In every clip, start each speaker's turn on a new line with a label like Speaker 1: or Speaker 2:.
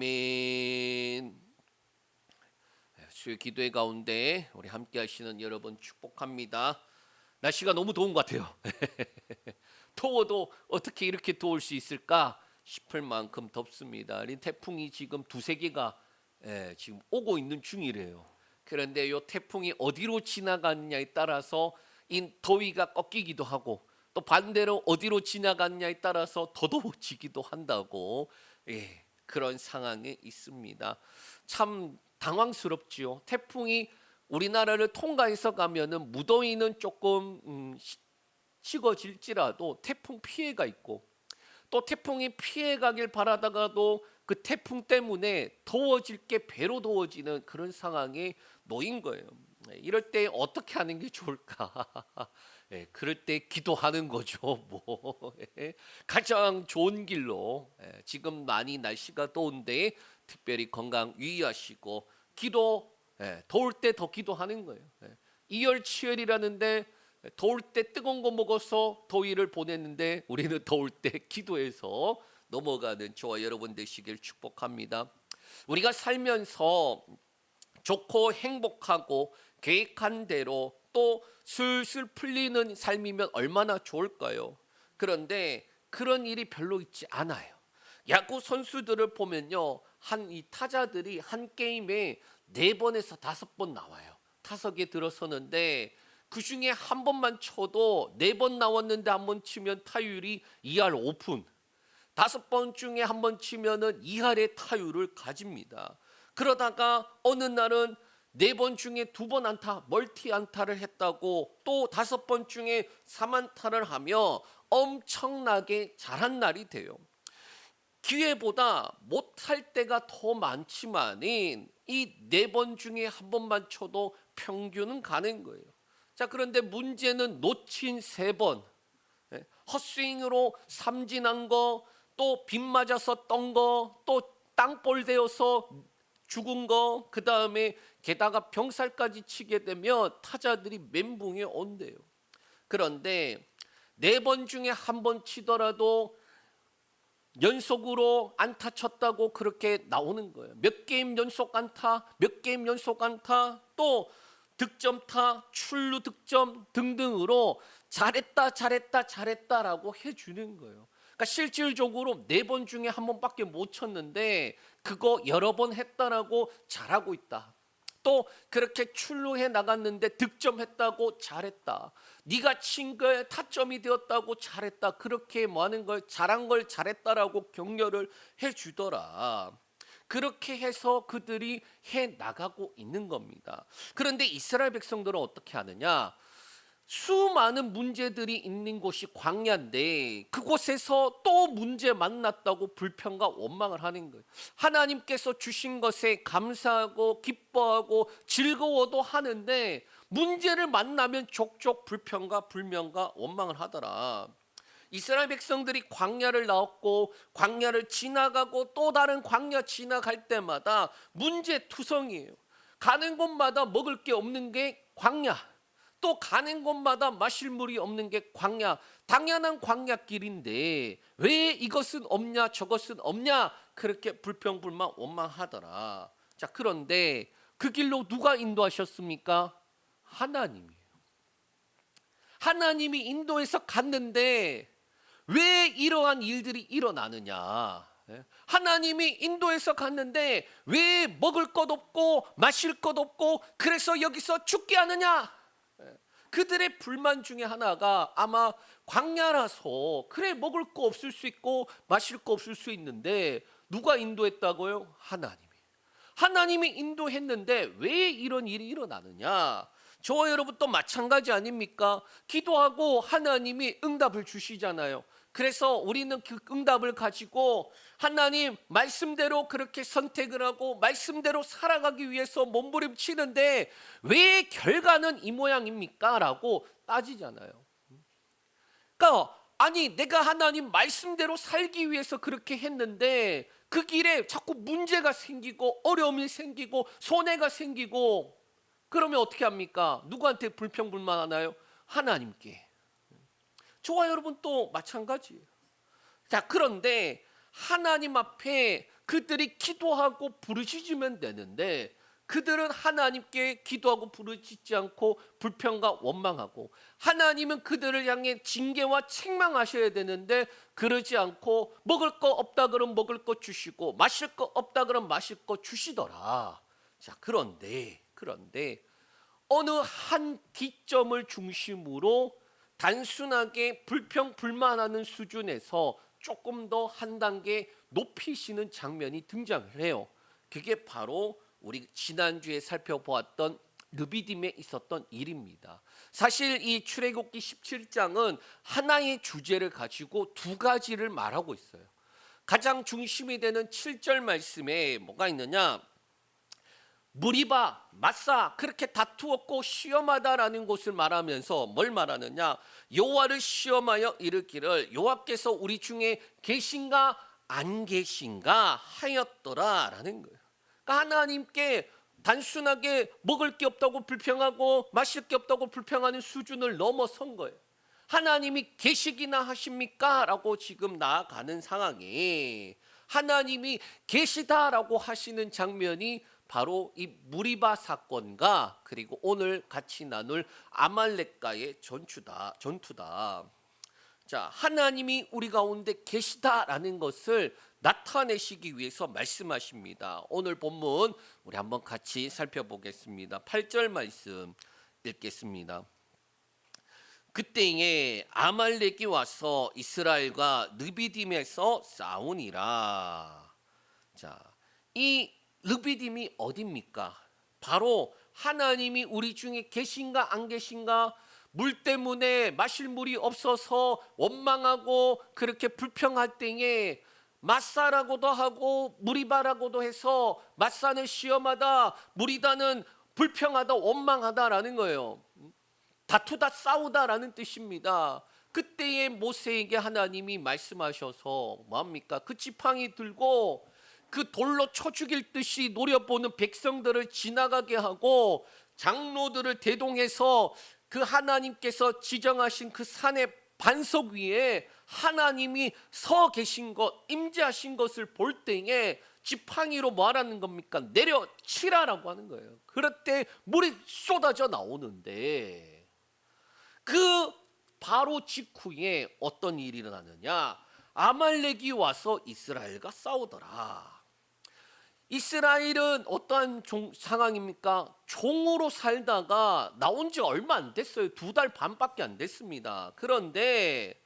Speaker 1: 아멘. 수요 기도회 가운데 우리 함께 하시는 여러분 축복합니다. 날씨가 너무 더운 것 같아요. 더워도 어떻게 이렇게 더울 수 있을까 싶을 만큼 덥습니다. 이 태풍이 지금 두세 개가 지금 오고 있는 중이래요. 그런데 이 태풍이 어디로 지나가느냐에 따라서 이 더위가 꺾이기도 하고 또 반대로 어디로 지나가느냐에 따라서 더 더워지기도 한다고 그런 상황에 있습니다. 참 당황스럽지요. 태풍이 우리나라를 통과해서 가면은 무더위는 조금 식어질지라도 태풍 피해가 있고 또 태풍이 피해가길 바라다가도 그 태풍 때문에 더워질 게 배로 더워지는 그런 상황에 놓인 거예요. 이럴 때 어떻게 하는 게 좋을까? 그럴 때 기도하는 거죠. 뭐 가장 좋은 길로 지금 많이 날씨가 더운데 특별히 건강 유의하시고 기도 더울 때 더 기도하는 거예요. 이열치열이라는데 더울 때 뜨거운 거 먹어서 더위를 보냈는데 우리는 더울 때 기도해서 넘어가는 저와 여러분 되시길 축복합니다. 우리가 살면서 좋고 행복하고 계획한 대로 또 슬슬 풀리는 삶이면 얼마나 좋을까요? 그런데 그런 일이 별로 있지 않아요. 야구 선수들을 보면요, 이 타자들이 한 게임에 4번에서 5번 나와요. 타석에 들어서는데 그 중에 한 번만 쳐도 4번 나왔는데 한 번 치면 타율이 2할 5푼, 5번 중에 한 번 치면은 2할의 타율을 가집니다. 그러다가 어느 날은 4번 중에 2번 안타, 멀티 안타를 했다고 또 5번 중에 3안타를 하며 엄청나게 잘한 날이 돼요. 기회보다 못할 때가 더 많지만은 이 4번 중에 한 번만 쳐도 평균은 가는 거예요. 자, 그런데 문제는 놓친 3번, 헛스윙으로 삼진한 거, 또 빗 맞아서 떤 거, 또 땅볼 되어서 죽은 거, 그 다음에 게다가 병살까지 치게 되면 타자들이 멘붕에 온대요. 그런데 4번 중에 한 번 치더라도 연속으로 안타 쳤다고 그렇게 나오는 거예요. 몇 게임 연속 안타, 몇 게임 연속 안타, 또 득점타, 출루 득점 등등으로 잘했다라고 해주는 거예요. 그러니까 실질적으로 4번 중에 한 번밖에 못 쳤는데 그거 여러 번 했다라고 잘하고 있다. 또 그렇게 출루해 나갔는데 득점했다고 잘했다. 네가 친 거에 타점이 되었다고 잘했다. 그렇게 뭐 하는 걸 잘한 걸 잘했다라고 격려를 해주더라. 그렇게 해서 그들이 해 나가고 있는 겁니다. 그런데 이스라엘 백성들은 어떻게 하느냐? 수많은 문제들이 있는 곳이 광야인데 그곳에서 또 문제 만났다고 불평과 원망을 하는 거예요. 하나님께서 주신 것에 감사하고 기뻐하고 즐거워도 하는데 문제를 만나면 족족 불평과 불명과 원망을 하더라. 이스라엘 백성들이 광야를 나왔고 광야를 지나가고 또 다른 광야 지나갈 때마다 문제투성이에요. 가는 곳마다 먹을 게 없는 게 광야, 또 가는 곳마다 마실 물이 없는 게 광야, 당연한 광야길인데 왜 이것은 없냐 저것은 없냐 그렇게 불평불만 원망하더라. 자, 그런데 그 길로 누가 인도하셨습니까? 하나님이에요. 하나님이 인도해서 갔는데 왜 이러한 일들이 일어나느냐? 하나님이 인도해서 갔는데 왜 먹을 것 없고 마실 것 없고 그래서 여기서 죽게 하느냐? 그들의 불만 중에 하나가 아마 광야라서 그래 먹을 거 없을 수 있고 마실 거 없을 수 있는데 누가 인도했다고요? 하나님이 인도했는데 왜 이런 일이 일어나느냐? 저와 여러분도 마찬가지 아닙니까? 기도하고 하나님이 응답을 주시잖아요. 그래서 우리는 그 응답을 가지고 하나님 말씀대로 그렇게 선택을 하고 말씀대로 살아가기 위해서 몸부림치는데 왜 결과는 이 모양입니까? 라고 따지잖아요. 그러니까 아니 내가 하나님 말씀대로 살기 위해서 그렇게 했는데 그 길에 자꾸 문제가 생기고 어려움이 생기고 손해가 생기고 그러면 어떻게 합니까? 누구한테 불평불만하나요? 하나님께. 저와 여러분 또 마찬가지예요. 자, 그런데 하나님 앞에 그들이 기도하고 부르짖으면 되는데 그들은 하나님께 기도하고 부르짖지 않고 불평과 원망하고, 하나님은 그들을 향해 징계와 책망하셔야 되는데 그러지 않고 먹을 거 없다 그러면 먹을 거 주시고 마실 거 없다 그러면 마실 거 주시더라. 자, 그런데 어느 한 기점을 중심으로 단순하게 불평 불만하는 수준에서 조금 더 한 단계 높이시는 장면이 등장을 해요. 그게 바로 우리 지난주에 살펴보았던 르비딤에 있었던 일입니다. 사실 이 출애굽기 17장은 하나의 주제를 가지고 두 가지를 말하고 있어요. 가장 중심이 되는 7절 말씀에 뭐가 있느냐? 무리바, 마사 그렇게 다투었고 시험하다라는 것을 말하면서 뭘 말하느냐? 여호와를 시험하여 이르기를 여호와께서 우리 중에 계신가 안 계신가 하였더라라는 거예요. 그러니까 하나님께 단순하게 먹을 게 없다고 불평하고 마실 게 없다고 불평하는 수준을 넘어선 거예요. 하나님이 계시기나 하십니까? 라고 지금 나아가는 상황에 하나님이 계시다라고 하시는 장면이 바로 이 무리바 사건과 그리고 오늘 같이 나눌 아말렉과의 전투다. 자, 하나님이 우리 가운데 계시다라는 것을 나타내시기 위해서 말씀하십니다. 오늘 본문 우리 한번 같이 살펴보겠습니다. 8절 말씀 읽겠습니다. 그때에 아말렉이 와서 이스라엘과 르비딤에서 싸우니라. 자, 이 르비딤이 어디입니까? 바로 하나님이 우리 중에 계신가 안 계신가, 물 때문에 마실 물이 없어서 원망하고 그렇게 불평할 때에 마사라고도 하고 무리바라고도 해서 마사는 시험하다, 무리다는 불평하다, 원망하다라는 거예요. 다투다 싸우다라는 뜻입니다. 그때에 모세에게 하나님이 말씀하셔서 뭐합니까? 그 지팡이 들고 그 돌로 쳐 죽일 듯이 노려보는 백성들을 지나가게 하고 장로들을 대동해서 그 하나님께서 지정하신 그 산의 반석 위에 하나님이 서 계신 것, 임재하신 것을 볼 때에 지팡이로 뭐 하라는 겁니까? 내려치라라고 하는 거예요. 그럴 때 물이 쏟아져 나오는데 그 바로 직후에 어떤 일이 일어나느냐? 아말렉이 와서 이스라엘과 싸우더라. 이스라엘은 어떠한 상황입니까? 종으로 살다가 나온 지 얼마 안 됐어요. 2달 반밖에 안 됐습니다. 그런데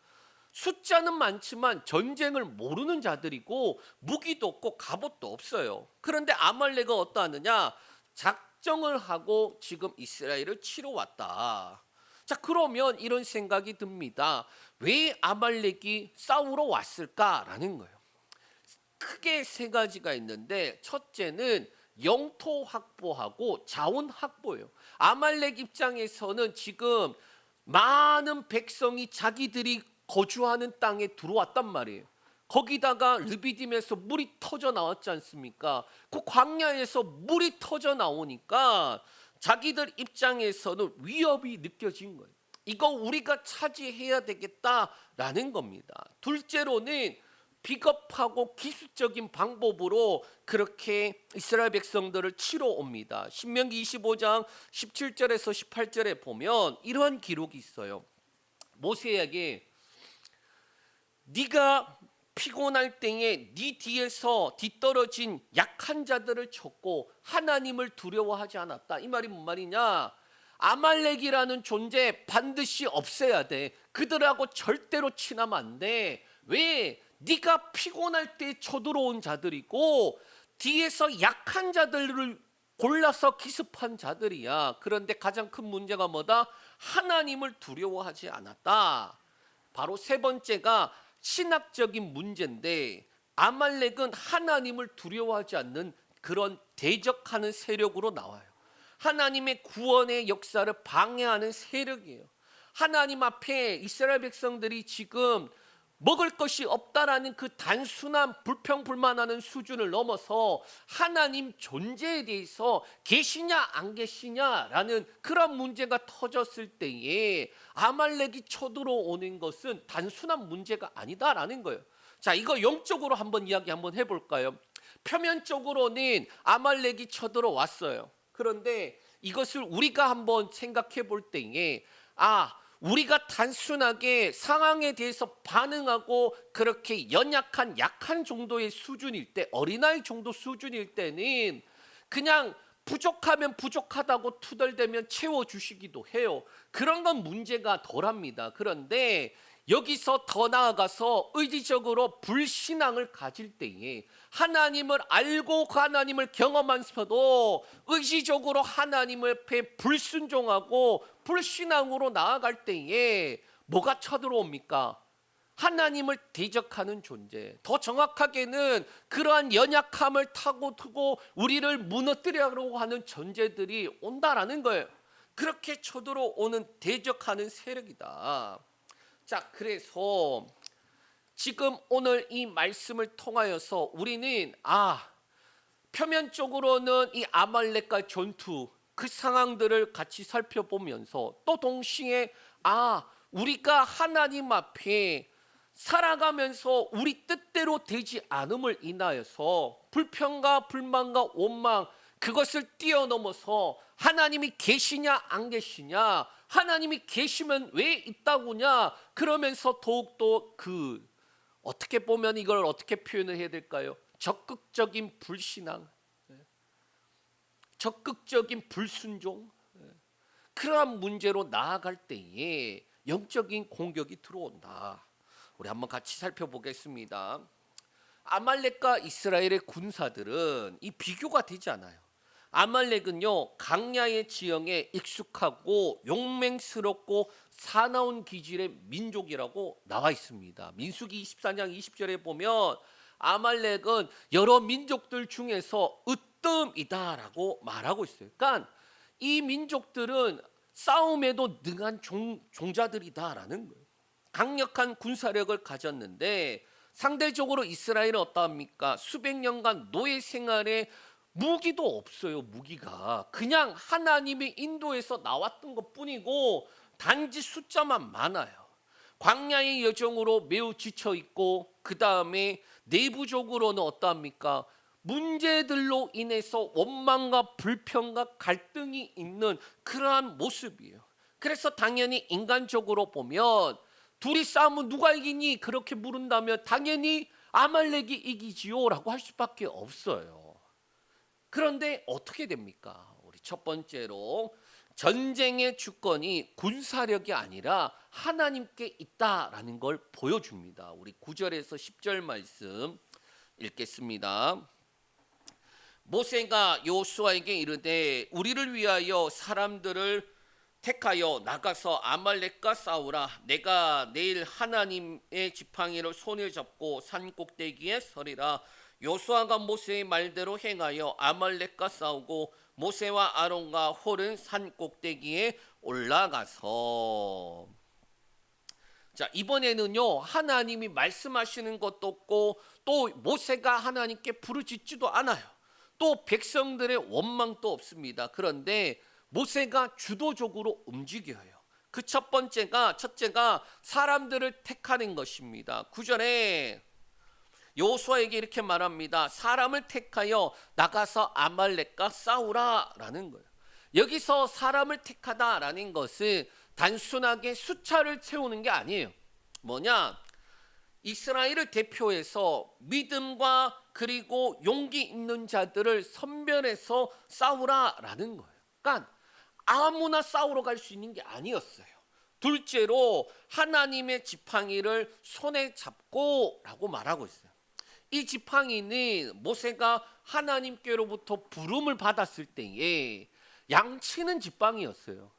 Speaker 1: 숫자는 많지만 전쟁을 모르는 자들이고 무기도 없고 갑옷도 없어요. 그런데 아말렉은 어떠하느냐? 작정을 하고 지금 이스라엘을 치러 왔다. 자, 그러면 이런 생각이 듭니다. 왜 아말렉이 싸우러 왔을까라는 거예요. 크게 세 가지가 있는데 첫째는 영토 확보하고 자원 확보예요. 아말렉 입장에서는 지금 많은 백성이 자기들이 거주하는 땅에 들어왔단 말이에요. 거기다가 르비딤에서 물이 터져 나왔지 않습니까? 그 광야에서 물이 터져 나오니까 자기들 입장에서는 위협이 느껴진 거예요. 이거 우리가 차지해야 되겠다라는 겁니다. 둘째로는 비겁하고 기술적인 방법으로 그렇게 이스라엘 백성들을 치러 옵니다. 신명기 25장 17절에서 18절에 보면 이러한 기록이 있어요. 모세에게 네가 피곤할 때에 네 뒤에서 뒤떨어진 약한 자들을 쳤고 하나님을 두려워하지 않았다. 이 말이 뭔 말이냐? 아말렉이라는 존재 반드시 없애야 돼. 그들하고 절대로 친하면 안 돼. 왜? 네가 피곤할 때 쳐들어온 자들이고 뒤에서 약한 자들을 골라서 기습한 자들이야. 그런데 가장 큰 문제가 뭐다? 하나님을 두려워하지 않았다. 바로 세 번째가 신학적인 문제인데 아말렉은 하나님을 두려워하지 않는 그런 대적하는 세력으로 나와요. 하나님의 구원의 역사를 방해하는 세력이에요. 하나님 앞에 이스라엘 백성들이 지금 먹을 것이 없다라는 그 단순한 불평불만하는 수준을 넘어서 하나님 존재에 대해서 계시냐 안 계시냐라는 그런 문제가 터졌을 때에 아말렉이 쳐들어오는 것은 단순한 문제가 아니다라는 거예요. 자, 이거 영적으로 한번 이야기 한번 해볼까요? 표면적으로는 아말렉이 쳐들어왔어요. 그런데 이것을 우리가 한번 생각해 볼 때에 우리가 단순하게 상황에 대해서 반응하고 그렇게 연약한 약한 정도의 수준일 때, 어린아이 정도 수준일 때는 그냥 부족하면 부족하다고 투덜대면 채워주시기도 해요. 그런 건 문제가 덜합니다. 그런데 여기서 더 나아가서 의지적으로 불신앙을 가질 때에, 하나님을 알고 하나님을 경험하면서도 의지적으로 하나님 앞에 불순종하고 불신앙으로 나아갈 때에 뭐가 쳐들어옵니까? 하나님을 대적하는 존재, 더 정확하게는 그러한 연약함을 타고 두고 우리를 무너뜨리려고 하는 존재들이 온다라는 거예요. 그렇게 쳐들어오는 대적하는 세력이다. 자, 그래서 지금 오늘 이 말씀을 통하여서 우리는 표면적으로는 이 아말렉과 전투 그 상황들을 같이 살펴보면서 또 동시에 우리가 하나님 앞에 살아가면서 우리 뜻대로 되지 않음을 인하여서 불평과 불만과 원망, 그것을 뛰어넘어서 하나님이 계시냐 안 계시냐, 하나님이 계시면 왜 있다고냐, 그러면서 더욱더 어떻게 보면 이걸 어떻게 표현을 해야 될까요? 적극적인 불신앙, 적극적인 불순종, 그러한 문제로 나아갈 때에 영적인 공격이 들어온다. 우리 한번 같이 살펴보겠습니다. 아말렉과 이스라엘의 군사들은 이 비교가 되지 않아요. 아말렉은요, 강야의 지형에 익숙하고 용맹스럽고 사나운 기질의 민족이라고 나와 있습니다. 민수기 24장 20절에 보면 아말렉은 여러 민족들 중에서 으뜸이다라고 말하고 있어요. 그러니까 이 민족들은 싸움에도 능한 종자들이다라는 거예요. 강력한 군사력을 가졌는데 상대적으로 이스라엘은 어떠합니까? 수백 년간 노예 생활에 무기도 없어요. 무기가 그냥 하나님이 인도에서 나왔던 것뿐이고 단지 숫자만 많아요. 광야의 여정으로 매우 지쳐 있고, 그 다음에 내부적으로는 어떠합니까? 문제들로 인해서 원망과 불평과 갈등이 있는 그러한 모습이에요. 그래서 당연히 인간적으로 보면 둘이 싸우면 누가 이기니? 그렇게 물은다면 당연히 아말렉이 이기지요 라고 할 수밖에 없어요. 그런데 어떻게 됩니까? 우리 첫 번째로 전쟁의 주권이 군사력이 아니라 하나님께 있다라는 걸 보여줍니다. 우리 9절에서 10절 말씀 읽겠습니다. 모세가 여호수아에게 이르되 우리를 위하여 사람들을 택하여 나가서 아말렉과 싸우라. 내가 내일 하나님의 지팡이를 손에 잡고 산 꼭대기에 서리라. 여호수아가 모세의 말대로 행하여 아말렉과 싸우고 모세와 아론과 홀은 산 꼭대기에 올라가서, 자, 이번에는요 하나님이 말씀하시는 것도 없고 또 모세가 하나님께 부르짖지도 않아요. 또 백성들의 원망도 없습니다. 그런데 모세가 주도적으로 움직여요. 그 첫째가 사람들을 택하는 것입니다. 9절에 여호수아에게 이렇게 말합니다. 사람을 택하여 나가서 아말렉과 싸우라라는 거예요. 여기서 사람을 택하다라는 것은 단순하게 숫자를 채우는 게 아니에요. 뭐냐? 이스라엘을 대표해서 믿음과 그리고 용기 있는 자들을 선별해서 싸우라라는 거예요. 그러니까 아무나 싸우러 갈 수 있는 게 아니었어요. 둘째로 하나님의 지팡이를 손에 잡고 라고 말하고 있어요. 이 지팡이는 모세가 하나님께로부터 부름을 받았을 때에 양치는 지팡이였어요.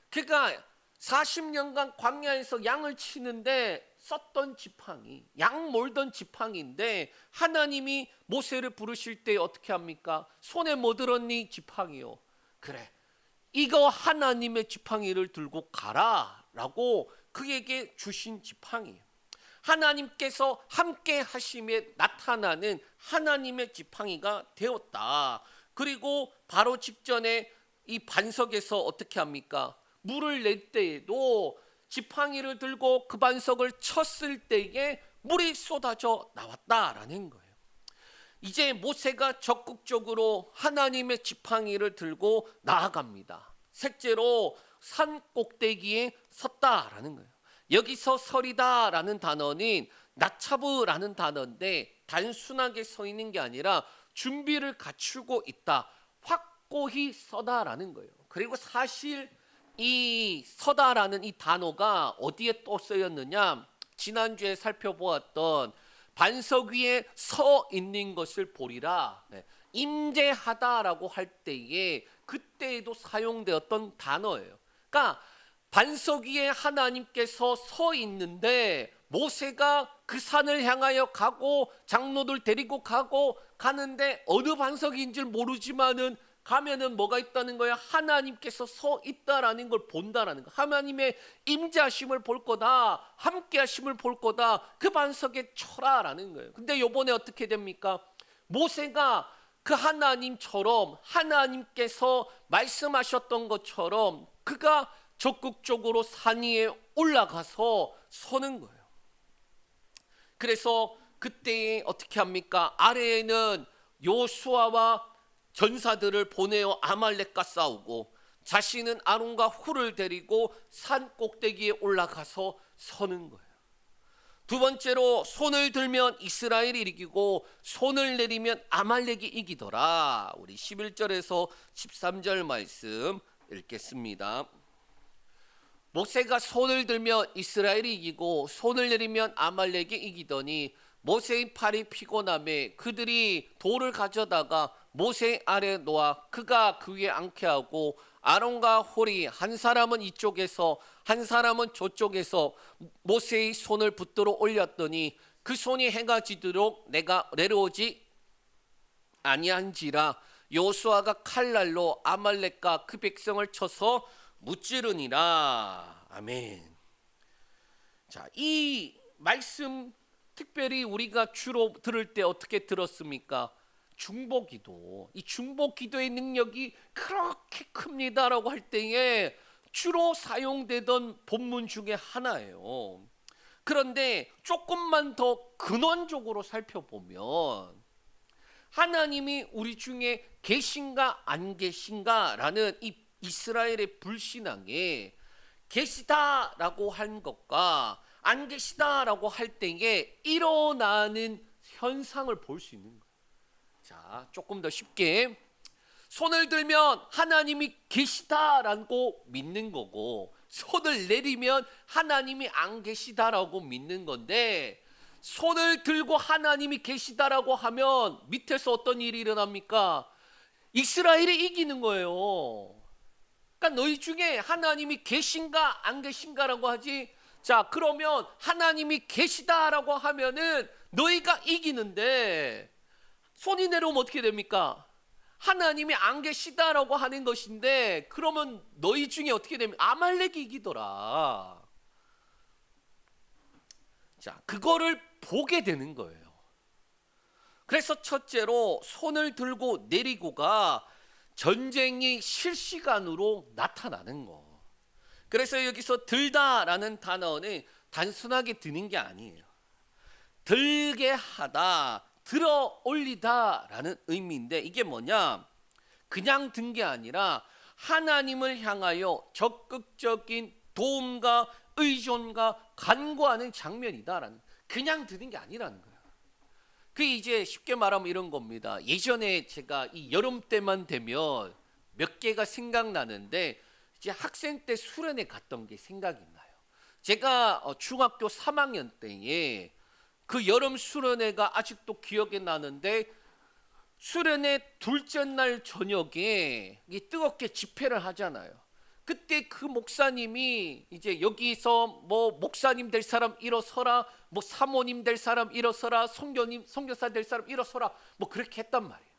Speaker 1: 그러니까 40년간 광야에서 양을 치는데 썼던 지팡이, 양 몰던 지팡이인데 하나님이 모세를 부르실 때 어떻게 합니까? 손에 뭐 들었니? 지팡이요. 그래, 이거 하나님의 지팡이를 들고 가라 라고 그에게 주신 지팡이에요. 하나님께서 함께 하심에 나타나는 하나님의 지팡이가 되었다. 그리고 바로 직전에 이 반석에서 어떻게 합니까? 물을 낼 때에도 지팡이를 들고 그 반석을 쳤을 때에 물이 쏟아져 나왔다라는 거예요. 이제 모세가 적극적으로 하나님의 지팡이를 들고 나아갑니다. 셋째로 산 꼭대기에 섰다라는 거예요. 여기서 서리다라는 단어는 나차브라는 단어인데 단순하게 서 있는 게 아니라 준비를 갖추고 있다, 확고히 서다라는 거예요. 그리고 사실 이 서다라는 이 단어가 어디에 또 쓰였느냐, 지난주에 살펴보았던 반석 위에 서 있는 것을 보리라, 임재하다라고 할 때에 그때에도 사용되었던 단어예요. 그러니까 반석 위에 하나님께서 서 있는데 모세가 그 산을 향하여 가고 장로들 데리고 가는데 어느 반석인 줄 모르지만은 가면은 뭐가 있다는 거야? 하나님께서 서 있다라는 걸 본다라는 거. 하나님의 임재하심을 볼 거다, 함께하심을 볼 거다, 그 반석에 쳐라라는 거예요. 근데 요번에 어떻게 됩니까? 모세가 그 하나님처럼 하나님께서 말씀하셨던 것처럼 그가 적극적으로 산 위에 올라가서 서는 거예요. 그래서 그때 어떻게 합니까? 아래에는 요수아와 전사들을 보내어 아말렉과 싸우고 자신은 아론과 훌을 데리고 산 꼭대기에 올라가서 서는 거예요. 두 번째로 손을 들면 이스라엘이 이기고 손을 내리면 아말렉이 이기더라. 우리 11절에서 13절 말씀 읽겠습니다. 모세가 손을 들면 이스라엘이 이기고 손을 내리면 아말렉이 이기더니 모세의 팔이 피곤함에 그들이 돌을 가져다가 모세 아래 놓아 그가 그 위에 앉게 하고 아론과 홀이 한 사람은 이쪽에서 한 사람은 저쪽에서 모세의 손을 붙들어 올렸더니 그 손이 해가 지도록 내가 내려오지 아니한지라. 요수아가 칼날로 아말렉과 그 백성을 쳐서 무찌르니라. 아멘. 자, 이 말씀 특별히 우리가 주로 들을 때 어떻게 들었습니까? 중보기도. 이 중보기도의 능력이 그렇게 큽니다라고 할 때에 주로 사용되던 본문 중에 하나예요. 그런데 조금만 더 근원적으로 살펴보면 하나님이 우리 중에 계신가 안 계신가라는 이 이스라엘의 불신앙에 계시다라고 한 것과 안 계시다라고 할 때에 일어나는 현상을 볼 수 있는 거예요. 자, 조금 더 쉽게 손을 들면 하나님이 계시다라고 믿는 거고 손을 내리면 하나님이 안 계시다라고 믿는 건데, 손을 들고 하나님이 계시다라고 하면 밑에서 어떤 일이 일어납니까? 이스라엘이 이기는 거예요. 그러니까 너희 중에 하나님이 계신가 안 계신가라고 하지. 자, 그러면 하나님이 계시다라고 하면은 너희가 이기는데 손이 내려오면 어떻게 됩니까? 하나님이 안 계시다라고 하는 것인데 그러면 너희 중에 어떻게 됩니까? 아말렉이 이기더라. 자, 그거를 보게 되는 거예요. 그래서 첫째로 손을 들고 내리고가 전쟁이 실시간으로 나타나는 거. 그래서 여기서 들다라는 단어는 단순하게 드는 게 아니에요. 들게 하다, 들어 올리다라는 의미인데 이게 뭐냐? 그냥 든 게 아니라 하나님을 향하여 적극적인 도움과 의존과 간구하는 장면이다라는, 그냥 드는 게 아니라는 거예요. 그 이제 쉽게 말하면 이런 겁니다. 예전에 제가 이 여름 때만 되면 몇 개가 생각나는데 이제 학생 때 수련회 갔던 게 생각이 나요. 제가 중학교 3학년 때에 그 여름 수련회가 아직도 기억에 나는데 수련회 둘째 날 저녁에 뜨겁게 집회를 하잖아요. 그때 그 목사님이 이제 여기서 뭐 목사님 될 사람 일어서라, 뭐 사모님 될 사람 일어서라, 선교사 될 사람 일어서라, 뭐 그렇게 했단 말이에요.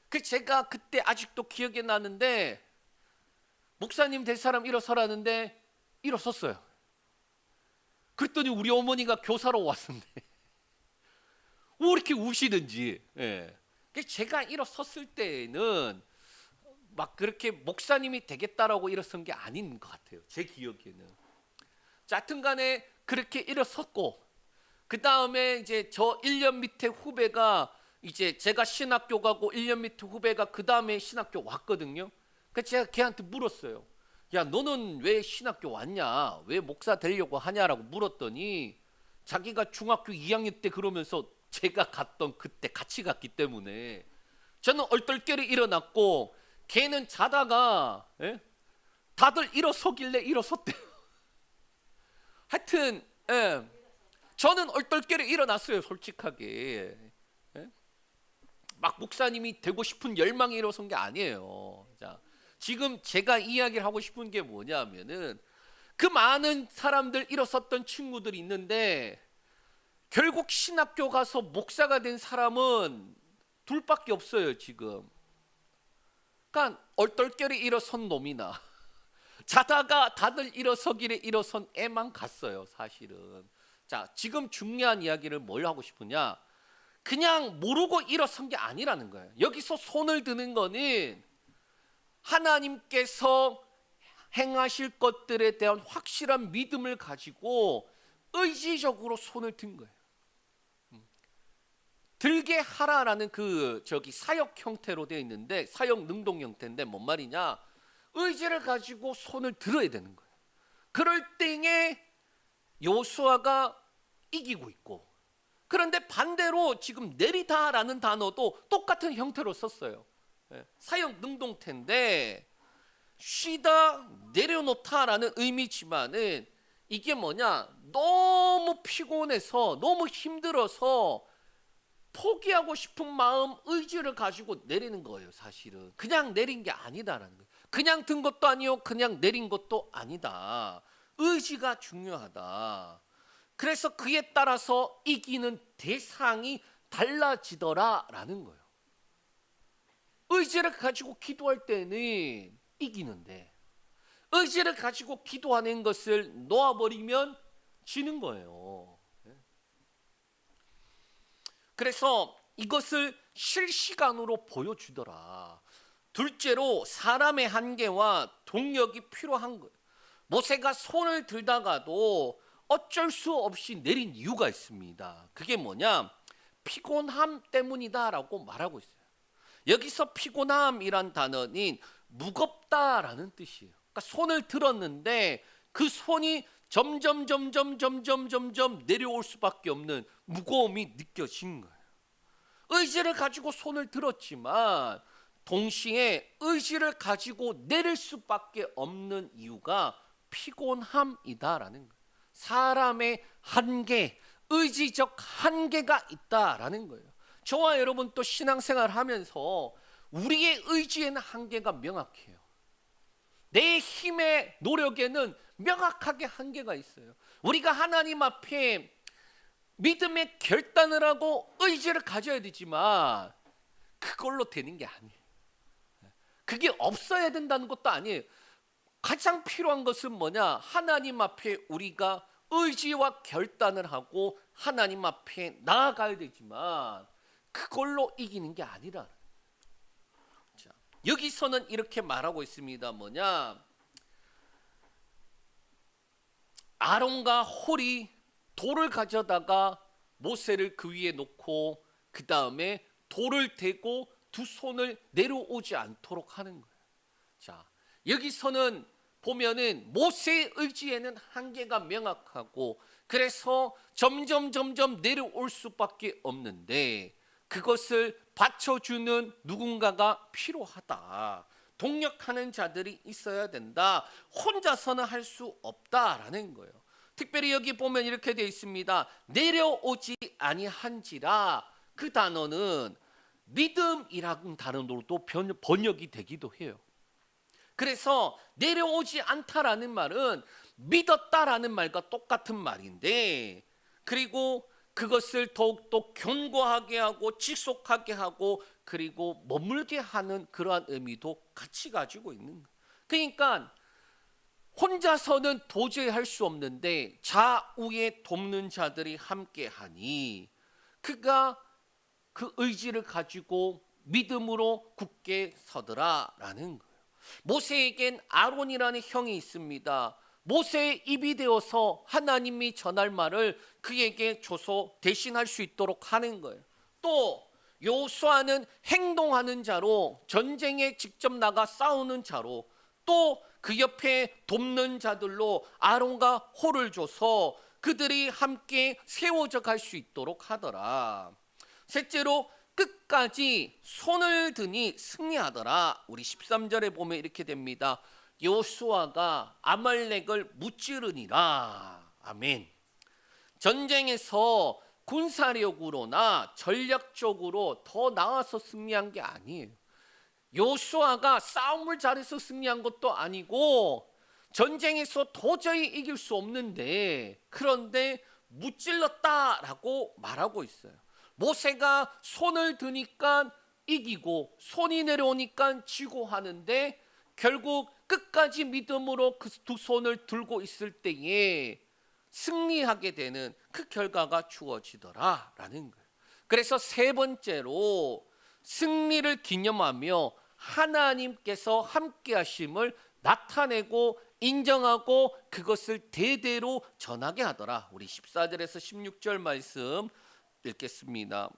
Speaker 1: 그 제가 그때 아직도 기억에 나는데 목사님 될 사람 일어서라는데 일어섰어요. 그랬더니 우리 어머니가 교사로 왔는데 왜 이렇게 우시든지. 예. 제가 일어섰을 때는 막 그렇게 목사님이 되겠다라고 일어선 게 아닌 것 같아요. 제 기억에는. 자, 하여튼간에 그렇게 일어섰고 그 다음에 이제 저 1년 밑에 후배가 이제 제가 신학교 가고 1년 밑에 후배가 그 다음에 신학교 왔거든요. 그래서 제가 걔한테 물었어요. 야, 너는 왜 신학교 왔냐? 왜 목사 되려고 하냐라고 물었더니 자기가 중학교 2학년 때 그러면서 제가 갔던 그때 같이 갔기 때문에 저는 얼떨결에 일어났고 걔는 자다가 다들 일어서길래 일어섰대요. 하여튼 저는 얼떨결에 일어났어요. 솔직하게. 막 목사님이 되고 싶은 열망이 일어선 게 아니에요. 자, 지금 제가 이야기를 하고 싶은 게 뭐냐면은 그 많은 사람들 일어섰던 친구들이 있는데 결국 신학교 가서 목사가 된 사람은 둘밖에 없어요. 지금. 그러니까 얼떨결에 일어선 놈이나 자다가 다들 일어서길래 일어선 애만 갔어요. 사실은. 자, 지금 중요한 이야기를 뭘 하고 싶으냐? 그냥 모르고 일어선 게 아니라는 거예요. 여기서 손을 드는 거는 하나님께서 행하실 것들에 대한 확실한 믿음을 가지고 의지적으로 손을 든 거예요. 들게 하라라는 그 사역 형태로 되어 있는데 사역 능동 형태인데 뭔 말이냐? 의지를 가지고 손을 들어야 되는 거예요. 그럴 때에 여호수아가 이기고 있고, 그런데 반대로 지금 내리다라는 단어도 똑같은 형태로 썼어요. 사역 능동태인데 쉬다 내려놓다라는 의미지만은 이게 뭐냐? 너무 피곤해서 너무 힘들어서 포기하고 싶은 마음, 의지를 가지고 내리는 거예요. 사실은 그냥 내린 게 아니다라는 거예요. 그냥 든 것도 아니요, 그냥 내린 것도 아니다. 의지가 중요하다. 그래서 그에 따라서 이기는 대상이 달라지더라라는 거예요. 의지를 가지고 기도할 때는 이기는데 의지를 가지고 기도하는 것을 놓아버리면 지는 거예요. 그래서 이것을 실시간으로 보여주더라. 둘째로 사람의 한계와 동력이 필요한 거예요. 모세가 손을 들다가도 어쩔 수 없이 내린 이유가 있습니다. 그게 뭐냐? 피곤함 때문이다라고 말하고 있어요. 여기서 피곤함이란 단어는 무겁다라는 뜻이에요. 그러니까 손을 들었는데 그 손이 점점 내려올 수밖에 없는 무거움이 느껴진 거예요. 의지를 가지고 손을 들었지만 동시에 의지를 가지고 내릴 수밖에 없는 이유가 피곤함이다라는 거예요. 사람의 한계, 의지적 한계가 있다라는 거예요. 저와 여러분 또 신앙생활 하면서 우리의 의지에는 한계가 명확해요. 내 힘의 노력에는 명확하게 한계가 있어요. 우리가 하나님 앞에 믿음의 결단을 하고 의지를 가져야 되지만 그걸로 되는 게 아니에요. 그게 없어야 된다는 것도 아니에요. 가장 필요한 것은 뭐냐? 하나님 앞에 우리가 의지와 결단을 하고 하나님 앞에 나아가야 되지만 그걸로 이기는 게 아니라. 자, 여기서는 이렇게 말하고 있습니다. 뭐냐? 아론과 홀이 돌을 가져다가 모세를 그 위에 놓고 그 다음에 돌을 대고 두 손을 내려오지 않도록 하는 거예요. 자, 여기서는 보면은 모세의 의지에는 한계가 명확하고 그래서 점점 내려올 수밖에 없는데 그것을 받쳐주는 누군가가 필요하다. 동력하는 자들이 있어야 된다. 혼자서는 할 수 없다라는 거예요. 특별히 여기 보면 이렇게 되어 있습니다. 내려오지 아니한지라. 그 단어는 믿음이라는 단어로도 번역이 되기도 해요. 그래서 내려오지 않다라는 말은 믿었다라는 말과 똑같은 말인데, 그리고 그것을 더욱더 견고하게 하고 지속하게 하고 그리고 머물게 하는 그러한 의미도 같이 가지고 있는 거예요. 그러니까 혼자서는 도저히 할 수 없는데 좌우에 돕는 자들이 함께하니 그가 그 의지를 가지고 믿음으로 굳게 서더라라는 거예요. 모세에겐 아론이라는 형이 있습니다. 모세의 입이 되어서 하나님이 전할 말을 그에게 줘서 대신할 수 있도록 하는 거예요. 또 여호수아는 행동하는 자로, 전쟁에 직접 나가 싸우는 자로, 또 그 옆에 돕는 자들로 아론과 홀을 줘서 그들이 함께 세워져 갈 수 있도록 하더라. 셋째로 끝까지 손을 드니 승리하더라. 우리 13절에 보면 이렇게 됩니다. 여호수아가 아말렉을 무찌르니라. 아멘. 전쟁에서 군사력으로나 전략적으로 더 나아서 승리한 게 아니에요. 여호수아가 싸움을 잘해서 승리한 것도 아니고 전쟁에서 도저히 이길 수 없는데, 그런데 무찔렀다라고 말하고 있어요. 모세가 손을 드니까 이기고 손이 내려오니까 지고 하는데, 결국 끝까지 믿음으로 그 두 손을 들고 있을 때에 승리하게 되는 그 결과가 주어지더라라는 거예요. 그래서 세 번째로 승리를 기념하며 하나님께서 함께 하심을 나타내고 인정하고 그것을 대대로 전하게 하더라. 우리 14절에서 16절 말씀 읽겠습니다.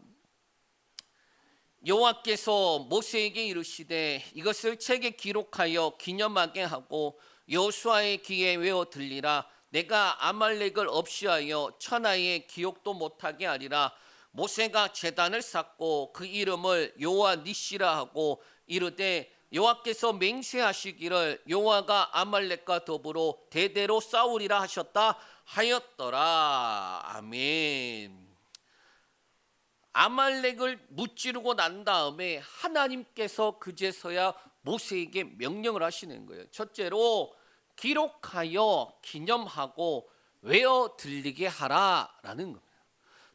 Speaker 1: 여호와께서 모세에게 이르시되 이것을 책에 기록하여 기념하게 하고 여호수아의 귀에 외워 들리라. 내가 아말렉을 없이하여 천하에 기억도 못하게 하리라. 모세가 제단을 쌓고 그 이름을 여호와 니시라 하고 이르되 여호와께서 맹세하시기를 여호와가 아말렉과 더불어 대대로 싸우리라 하셨다 하였더라. 아멘. 아말렉을 무찌르고 난 다음에 하나님께서 그제서야 모세에게 명령을 하시는 거예요. 첫째로 기록하여 기념하고 외워 들리게 하라라는 겁니다.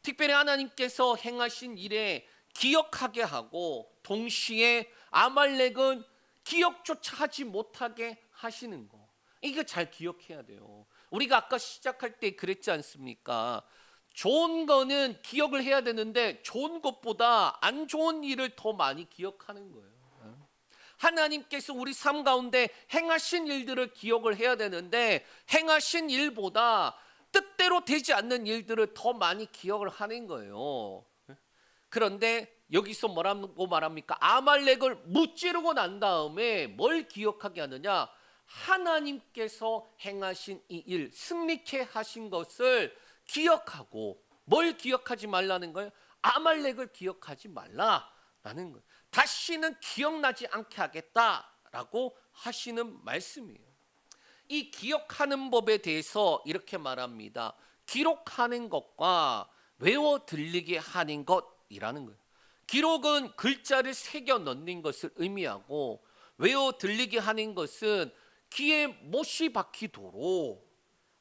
Speaker 1: 특별히 하나님께서 행하신 일에 기억하게 하고 동시에 아말렉은 기억조차 하지 못하게 하시는 거, 이거 잘 기억해야 돼요. 우리가 아까 시작할 때 그랬지 않습니까? 좋은 거는 기억을 해야 되는데 좋은 것보다 안 좋은 일을 더 많이 기억하는 거예요. 하나님께서 우리 삶 가운데 행하신 일들을 기억을 해야 되는데 행하신 일보다 뜻대로 되지 않는 일들을 더 많이 기억을 하는 거예요. 그런데 여기서 뭐라고 말합니까? 아말렉을 무찌르고 난 다음에 뭘 기억하게 하느냐? 하나님께서 행하신 이 일, 승리케 하신 것을 기억하고, 뭘 기억하지 말라는 거예요? 아말렉을 기억하지 말라라는 거예요. 다시는 기억나지 않게 하겠다라고 하시는 말씀이에요. 이 기억하는 법에 대해서 이렇게 말합니다. 기록하는 것과 외워 들리게 하는 것이라는 거예요. 기록은 글자를 새겨 넣는 것을 의미하고, 외워 들리게 하는 것은 귀에 못이 박히도록,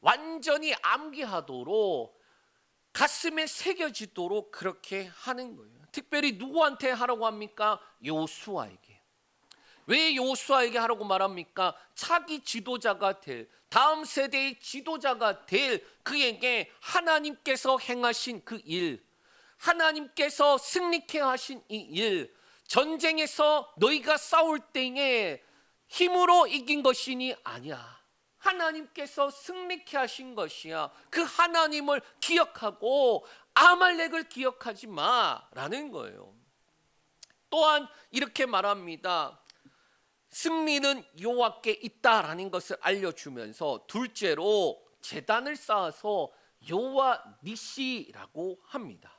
Speaker 1: 완전히 암기하도록, 가슴에 새겨지도록 그렇게 하는 거예요. 특별히 누구한테 하라고 합니까? 여호수아에게. 왜 여호수아에게 하라고 말합니까? 차기 지도자가 될, 다음 세대의 지도자가 될 그에게 하나님께서 행하신 그 일, 하나님께서 승리케 하신 이 일, 전쟁에서 너희가 싸울 때에 힘으로 이긴 것이니 아니야. 하나님께서 승리케 하신 것이야. 그 하나님을 기억하고 아말렉을 기억하지 마라는 거예요. 또한 이렇게 말합니다. 승리는 여호와께 있다라는 것을 알려주면서 둘째로 제단을 쌓아서 여호와 니시라고 합니다.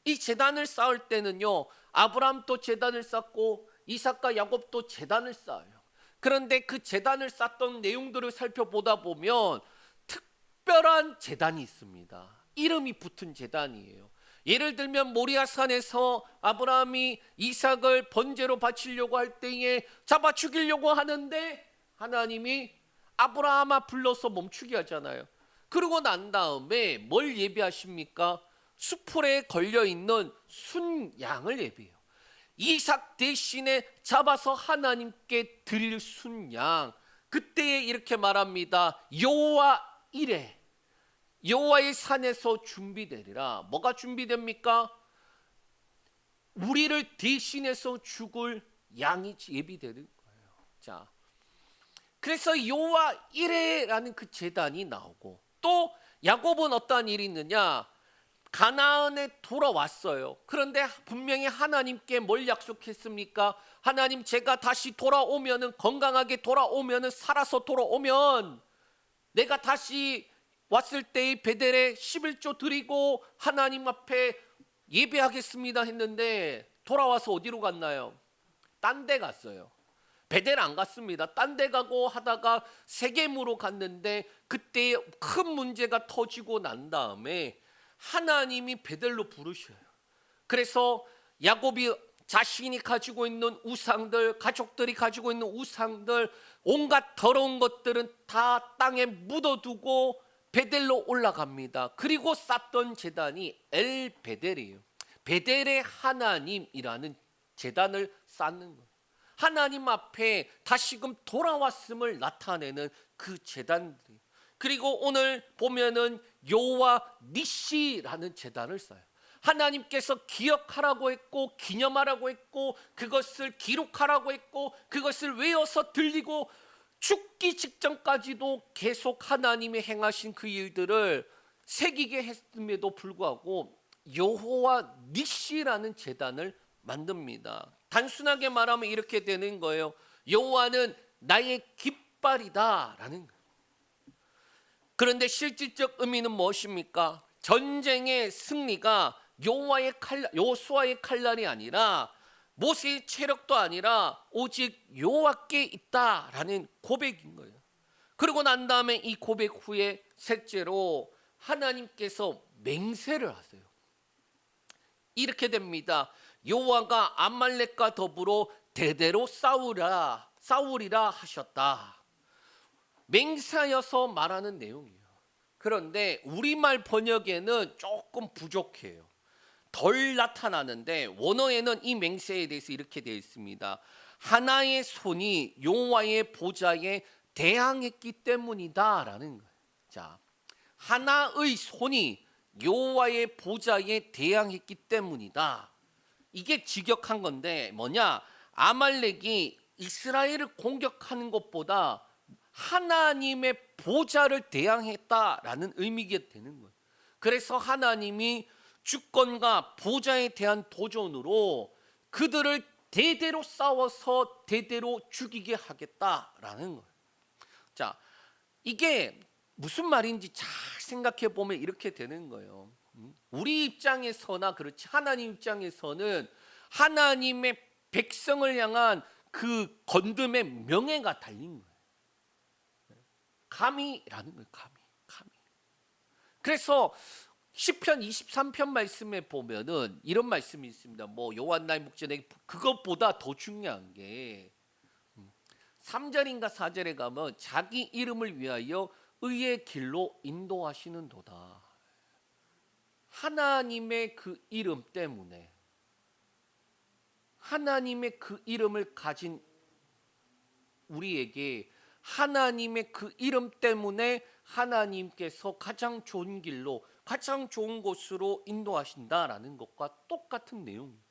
Speaker 1: 이 제단을 쌓을 때는요, 아브라함도 제단을 쌓고 이삭과 야곱도 제단을 쌓아요. 그런데 그 제단을 쌓던 내용들을 살펴보다 보면 특별한 제단이 있습니다. 이름이 붙은 제단이에요. 예를 들면 모리아산에서 아브라함이 이삭을 번제로 바치려고 할 때에 잡아 죽이려고 하는데 하나님이 아브라함아 불러서 멈추게 하잖아요. 그러고 난 다음에 뭘 예비하십니까? 수풀에 걸려있는 순양을 예비해요. 이삭 대신에 잡아서 하나님께 드릴 순양, 그때에 이렇게 말합니다. 여호와 이레, 여호와의 산에서 준비되리라. 뭐가 준비됩니까? 우리를 대신해서 죽을 양이 예비되는 거예요. 자, 그래서 여호와 이레라는 그 제단이 나오고, 또 야곱은 어떠한 일이 있느냐? 가나안에 돌아왔어요. 그런데 분명히 하나님께 뭘 약속했습니까? 하나님, 제가 다시 돌아오면은, 건강하게 돌아오면은, 살아서 돌아오면 내가 다시 왔을 때의 베델에 11조 드리고 하나님 앞에 예배하겠습니다 했는데, 돌아와서 어디로 갔나요? 딴 데 갔어요. 베델 안 갔습니다. 딴 데 가고 하다가 세겜으로 갔는데, 그때 큰 문제가 터지고 난 다음에 하나님이 베델로 부르셔요. 그래서 야곱이 자신이 가지고 있는 우상들, 가족들이 가지고 있는 우상들, 온갖 더러운 것들은 다 땅에 묻어두고 베델로 올라갑니다. 그리고 쌓던 제단이 엘 베델이에요. 베델의 하나님이라는 제단을 쌓는 거예요. 하나님 앞에 다시금 돌아왔음을 나타내는 그 제단들이. 그리고 오늘 보면은 여호와 니시라는 제단을 쌓아요. 하나님께서 기억하라고 했고, 기념하라고 했고, 그것을 기록하라고 했고, 그것을 외워서 들리고, 죽기 직전까지도 계속 하나님이 행하신 그 일들을 새기게 했음에도 불구하고 여호와 니시라는 제단을 만듭니다. 단순하게 말하면 이렇게 되는 거예요. 여호와는 나의 깃발이다라는 거예요. 그런데 실질적 의미는 무엇입니까? 전쟁의 승리가 여호수아의 칼날이 아니라, 모세의 체력도 아니라 오직 여호와께 있다라는 고백인 거예요. 그리고 난 다음에 이 고백 후에 셋째로 하나님께서 맹세를 하세요. 이렇게 됩니다. 여호와가 아말렉과 더불어 대대로 싸우리라 하셨다. 맹세하여서 말하는 내용이에요. 그런데 우리말 번역에는 조금 부족해요. 덜 나타나는데 원어에는 이 맹세에 대해서 이렇게 되어 있습니다. 하나의 손이 여호와의 보좌에 대항했기 때문이다라는 거예요. 자, 하나의 손이 여호와의 보좌에 대항했기 때문이다. 이게 직역한 건데 뭐냐? 아말렉이 이스라엘을 공격하는 것보다 하나님의 보좌를 대항했다라는 의미가 되는 거예요. 그래서 하나님이 주권과 보좌에 대한 도전으로 그들을 대대로 싸워서 대대로 죽이게 하겠다라는 거예요. 자, 이게 무슨 말인지 잘 생각해 보면 이렇게 되는 거예요. 우리 입장에서나 그렇지, 하나님 입장에서는 하나님의 백성을 향한 그 건dum의 명예가 달린 거예요. 감히라는 거예요. 감히. 그래서 시편 23편 말씀에 보면은 이런 말씀이 있습니다. 뭐 여호와 나의 목전에 그것보다 더 중요한 게 3절인가 4절에 가면 자기 이름을 위하여 의의 길로 인도하시는도다. 하나님의 그 이름 때문에, 하나님의 그 이름을 가진 우리에게 하나님의 그 이름 때문에 하나님께서 가장 좋은 길로, 가장 좋은 곳으로 인도하신다라는 것과 똑같은 내용이에요.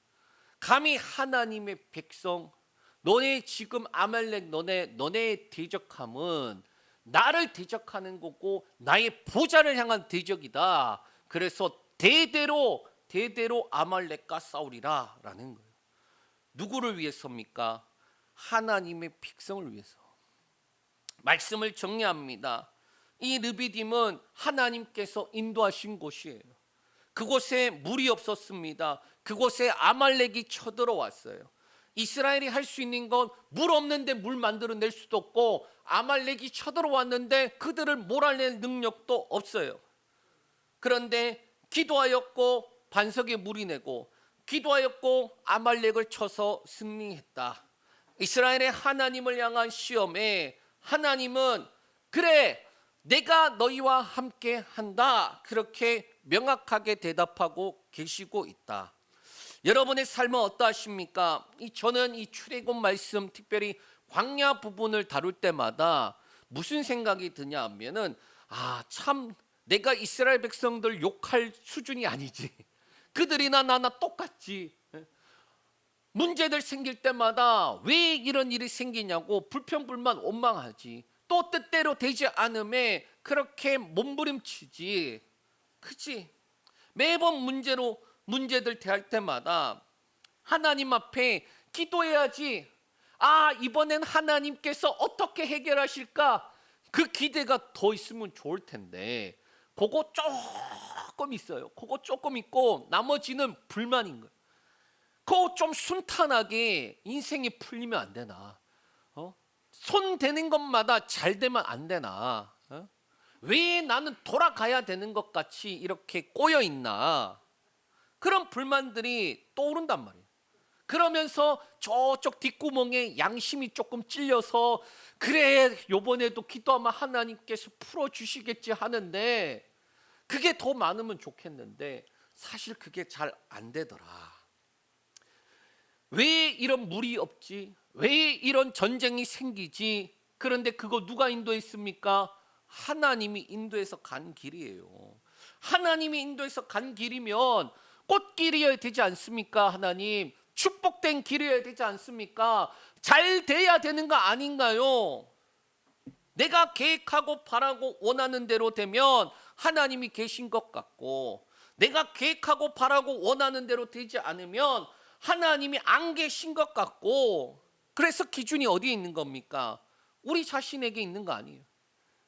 Speaker 1: 감히 하나님의 백성, 너네 지금 아말렉 너네 대적함은 나를 대적하는 거고 나의 보좌를 향한 대적이다. 그래서 대대로 아말렉과 싸우리라라는 거예요. 누구를 위해서입니까? 하나님의 백성을 위해서. 말씀을 정리합니다. 이 르비딤은 하나님께서 인도하신 곳이에요. 그곳에 물이 없었습니다. 그곳에 아말렉이 쳐들어왔어요. 이스라엘이 할 수 있는 건 물 없는데 물 만들어낼 수도 없고, 아말렉이 쳐들어왔는데 그들을 몰아낼 능력도 없어요. 그런데 기도하였고 반석에 물이 내고, 기도하였고 아말렉을 쳐서 승리했다. 이스라엘의 하나님을 향한 시험에 하나님은 그래 내가 너희와 함께 한다, 그렇게 명확하게 대답하고 계시고 있다. 여러분의 삶은 어떠하십니까? 저는 이 출애굽 말씀, 특별히 광야 부분을 다룰 때마다 무슨 생각이 드냐 하면은, 참 내가 이스라엘 백성들 욕할 수준이 아니지. 그들이나 나나 똑같지. 문제들 생길 때마다 왜 이런 일이 생기냐고 불평불만 원망하지. 또 뜻대로 되지 않음에 그렇게 몸부림치지. 그치? 매번 문제들 대할 때마다 하나님 앞에 기도해야지. 아, 이번엔 하나님께서 어떻게 해결하실까? 그 기대가 더 있으면 좋을 텐데 그거 조금 있어요. 그거 조금 있고 나머지는 불만인 거예요. 그거 좀 순탄하게 인생이 풀리면 안 되나? 손 대는 것마다 잘 되면 안 되나? 왜 나는 돌아가야 되는 것 같이 이렇게 꼬여 있나? 그런 불만들이 떠오른단 말이에요. 그러면서 저쪽 뒷구멍에 양심이 조금 찔려서 그래 요번에도 기도하면 하나님께서 풀어주시겠지 하는데 그게 더 많으면 좋겠는데 사실 그게 잘 안 되더라. 왜 이런 물이 없지? 왜 이런 전쟁이 생기지? 그런데 그거 누가 인도했습니까? 하나님이 인도해서 간 길이에요. 하나님이 인도해서 간 길이면 꽃길이어야 되지 않습니까? 하나님 축복된 길이어야 되지 않습니까? 잘 돼야 되는 거 아닌가요? 내가 계획하고 바라고 원하는 대로 되면 하나님이 계신 것 같고 내가 계획하고 바라고 원하는 대로 되지 않으면 하나님이 안 계신 것 같고 그래서 기준이 어디에 있는 겁니까? 우리 자신에게 있는 거 아니에요.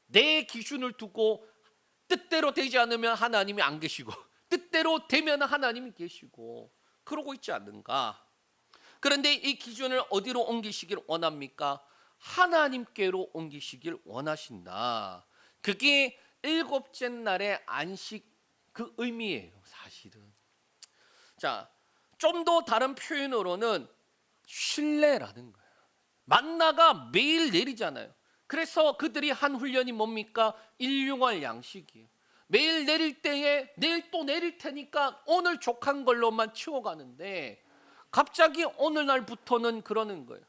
Speaker 1: 내 기준을 두고 뜻대로 되지 않으면 하나님이 안 계시고 뜻대로 되면 하나님이 계시고 그러고 있지 않는가? 그런데 이 기준을 어디로 옮기시길 원합니까? 하나님께로 옮기시길 원하신다. 그게 일곱째 날의 안식 그 의미예요, 사실은. 자, 좀 더 다른 표현으로는 신뢰라는 거예요. 만나가 매일 내리잖아요. 그래서 그들이 한 훈련이 뭡니까? 일용할 양식이에요. 매일 내릴 때에 내일 또 내릴 테니까 오늘 족한 걸로만 치워가는데 갑자기 어느 날부터는 그러는 거예요.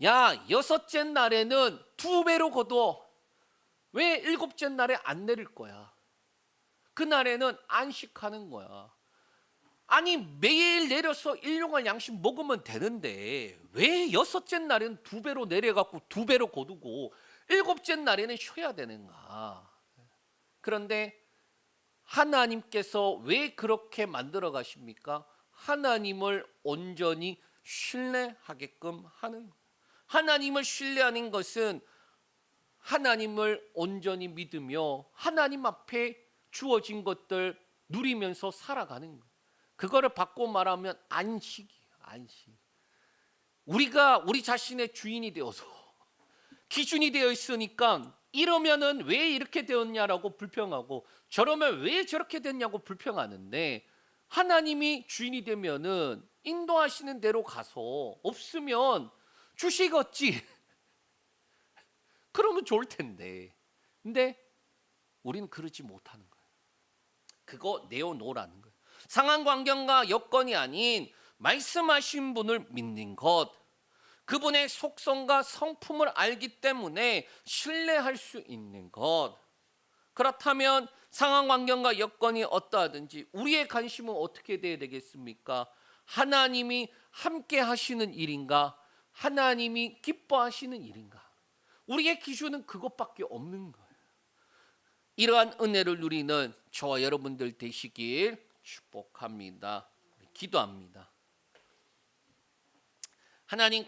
Speaker 1: 야, 여섯째 날에는 2배로 거둬. 왜 일곱째 날에 안 내릴 거야? 그날에는 안식하는 거야. 아니 매일 내려서 일용할 양식 먹으면 되는데 왜 여섯째 날에는 2배로 내려갖고 2배로 거두고 일곱째 날에는 쉬어야 되는가? 그런데 하나님께서 왜 그렇게 만들어 가십니까? 하나님을 온전히 신뢰하게끔 하는 거예요. 하나님을 신뢰하는 것은 하나님을 온전히 믿으며 하나님 앞에 주어진 것들 누리면서 살아가는 거예요. 그거를 바꿔 말하면 안식이에요. 안식. 우리가 우리 자신의 주인이 되어서 기준이 되어 있으니까 이러면은 왜 이렇게 되었냐라고 불평하고 저러면 왜 저렇게 됐냐고 불평하는데 하나님이 주인이 되면은 인도하시는 대로 가서 없으면 주시겠지. 그러면 좋을 텐데. 근데 우리는 그러지 못하는 거예요. 그거 내어놓으라는 거예요. 상황 환경과 여건이 아닌 말씀하신 분을 믿는 것. 그분의 속성과 성품을 알기 때문에 신뢰할 수 있는 것. 그렇다면 상황 환경과 여건이 어떠하든지 우리의 관심은 어떻게 돼야 되겠습니까? 하나님이 함께 하시는 일인가? 하나님이 기뻐하시는 일인가? 우리의 기준은 그것밖에 없는 거예요. 이러한 은혜를 누리는 저와 여러분들 되시길 축복합니다. 기도합니다. 하나님